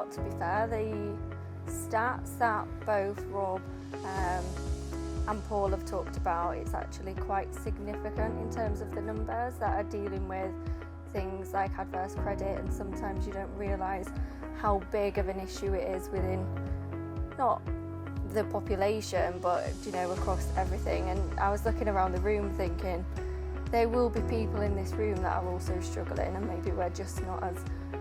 about, to be fair. The stats that both Rob and Paul have talked about, it's actually quite significant in terms of the numbers that are dealing with things like adverse credit, and sometimes you don't realise how big of an issue it is within not the population but across everything. And I was looking around the room thinking there will be people in this room that are also struggling, and maybe we're just not as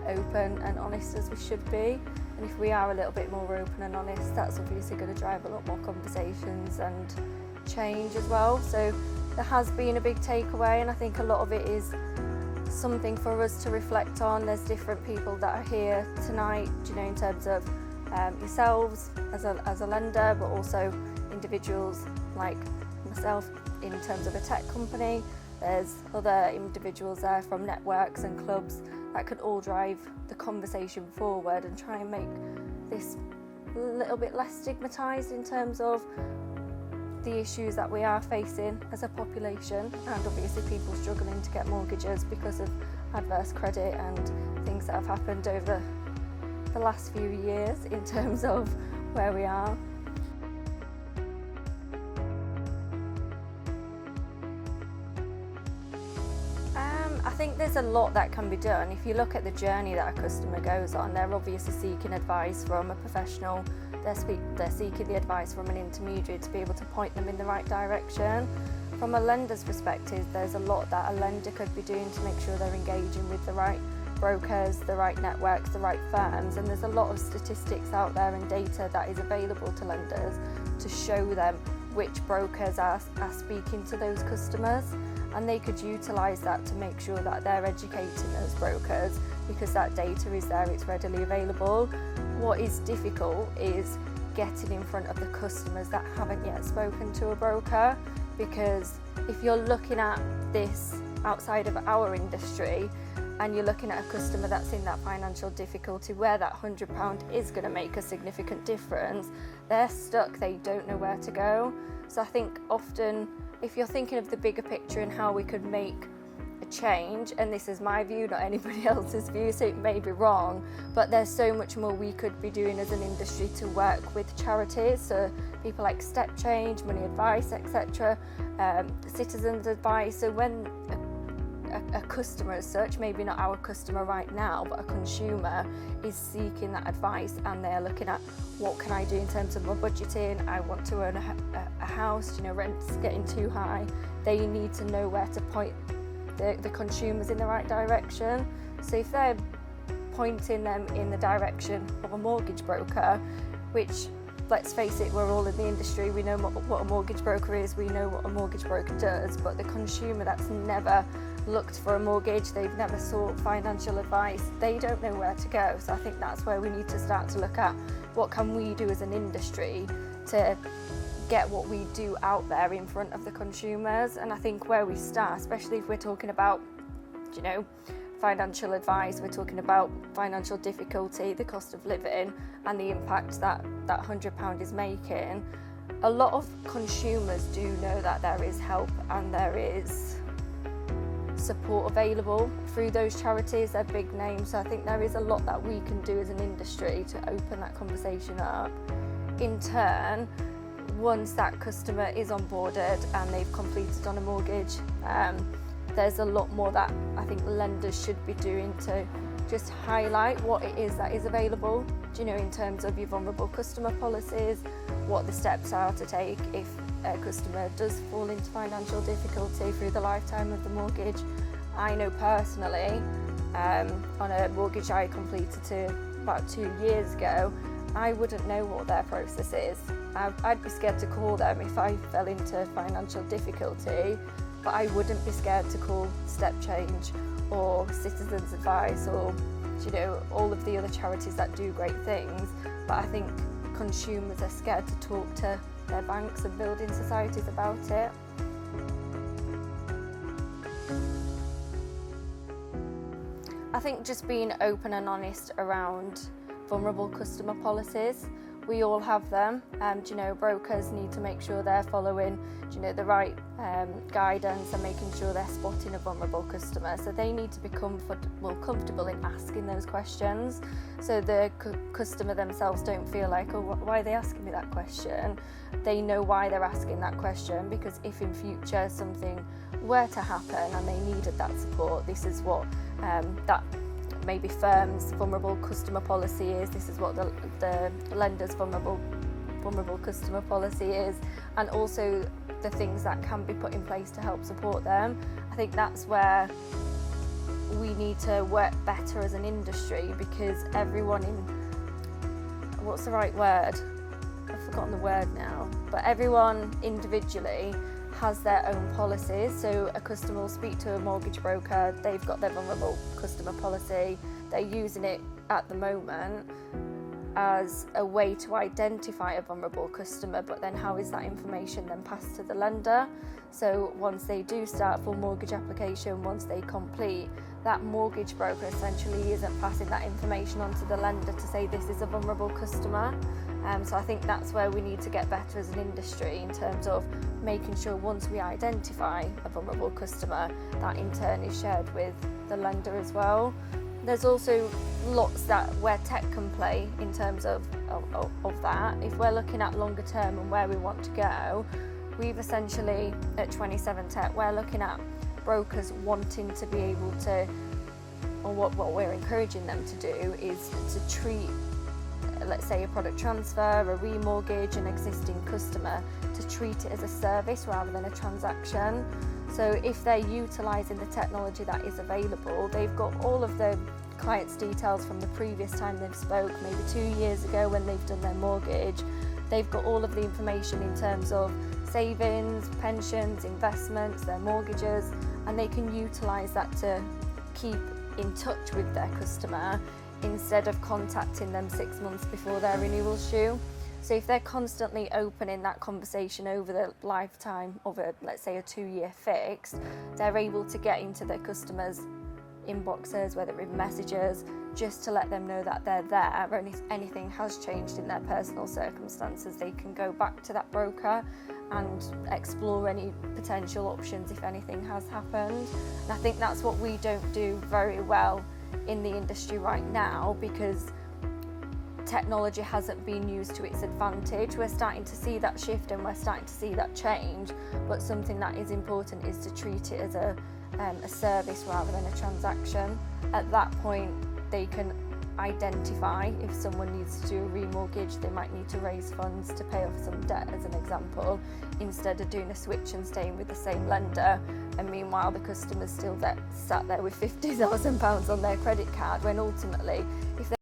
open and honest as we should be. And if we are a little bit more open and honest, that's obviously going to drive a lot more conversations and change as well. So there has been a big takeaway, and I think a lot of it is something for us to reflect on. There's different people that are here tonight, in terms of yourselves as a lender, but also individuals like myself in terms of a tech company. There's other individuals there from networks and clubs that could all drive the conversation forward and try and make this a little bit less stigmatised in terms of the issues that we are facing as a population, and obviously people struggling to get mortgages because of adverse credit and things that have happened over the last few years in terms of where we are. I think there's a lot that can be done. If you look at the journey that a customer goes on, they're obviously seeking advice from a professional, they're seeking the advice from an intermediary to be able to point them in the right direction. From a lender's perspective, there's a lot that a lender could be doing to make sure they're engaging with the right brokers, the right networks, the right firms, and there's a lot of statistics out there and data that is available to lenders to show them which brokers are speaking to those customers, and they could utilise that to make sure that they're educating those brokers, because that data is there, it's readily available. What is difficult is getting in front of the customers that haven't yet spoken to a broker, because if you're looking at this outside of our industry and you're looking at a customer that's in that financial difficulty where that £100 is going to make a significant difference, they're stuck, they don't know where to go. So I think often if you're thinking of the bigger picture and how we could make a change, and this is my view, not anybody else's view, so it may be wrong, but there's so much more we could be doing as an industry to work with charities, so people like Step Change, Money Advice, etc., Citizens Advice. So when a customer as such, maybe not our customer right now, but a consumer is seeking that advice and they're looking at what can I do in terms of my budgeting, I want to own a house, rent's getting too high, they need to know where to point the consumers in the right direction. So if they're pointing them in the direction of a mortgage broker, which, let's face it, we're all in the industry, we know what a mortgage broker is, we know what a mortgage broker does, but the consumer that's never looked for a mortgage, they've never sought financial advice, they don't know where to go. So I think that's where we need to start to look at what can we do as an industry to get what we do out there in front of the consumers. And I think where we start, especially if we're talking about financial advice, we're talking about financial difficulty, the cost of living and the impact that £100 is making, a lot of consumers do know that there is help and there is support available through those charities. They're big names, so I think there is a lot that we can do as an industry to open that conversation up. In turn, once that customer is onboarded and they've completed on a mortgage, there's a lot more that I think lenders should be doing to just highlight what it is that is available, in terms of your vulnerable customer policies, what the steps are to take if a customer does fall into financial difficulty through the lifetime of the mortgage. I know personally, on a mortgage I completed about 2 years ago, I wouldn't know what their process is. I'd be scared to call them if I fell into financial difficulty, but I wouldn't be scared to call Step Change or Citizens Advice or all of the other charities that do great things. But I think consumers are scared to talk to their banks and building societies about it. I think just being open and honest around vulnerable customer policies. we all have them. Brokers need to make sure they're following the right guidance and making sure they're spotting a vulnerable customer. So they need to be comfortable in asking those questions, so the customer themselves don't feel like, oh, why are they asking me that question? They know why they're asking that question, because if in future something were to happen and they needed that support, this is what that maybe firm's vulnerable customer policy is, this is what the lender's vulnerable customer policy is, and also the things that can be put in place to help support them. I think that's where we need to work better as an industry, because everyone what's the right word? I've forgotten the word now, but everyone individually has their own policies. So a customer will speak to a mortgage broker, they've got their vulnerable customer policy, they're using it at the moment as a way to identify a vulnerable customer, but then how is that information then passed to the lender? So once they do start full mortgage application, once they complete, that mortgage broker essentially isn't passing that information on to the lender to say this is a vulnerable customer. So I think that's where we need to get better as an industry, in terms of making sure once we identify a vulnerable customer, that in turn is shared with the lender as well. There's also lots where tech can play in terms of that. If we're looking at longer term and where we want to go, we've essentially at 27 Tech, we're looking at brokers wanting to be able to, or what we're encouraging them to do is to treat, let's say, a product transfer, a remortgage, an existing customer, to treat it as a service rather than a transaction. So if they're utilising the technology that is available, they've got all of the client's details from the previous time they've spoke, maybe 2 years ago when they've done their mortgage. They've got all of the information in terms of savings, pensions, investments, their mortgages, and they can utilise that to keep in touch with their customer instead of contacting them 6 months before their renewal's due. So if they're constantly opening that conversation over the lifetime of let's say a 2-year fixed, they're able to get into their customers' inboxes, whether it's messages, just to let them know that they're there, or if anything has changed in their personal circumstances, they can go back to that broker and explore any potential options if anything has happened. And I think that's what we don't do very well in the industry right now, because technology hasn't been used to its advantage. We're starting to see that shift and we're starting to see that change, but something that is important is to treat it as a service rather than a transaction. At that point, they can identify if someone needs to do a remortgage, they might need to raise funds to pay off some debt, as an example, instead of doing a switch and staying with the same lender, and meanwhile the customer's still sat there with £50,000 on their credit card, when ultimately if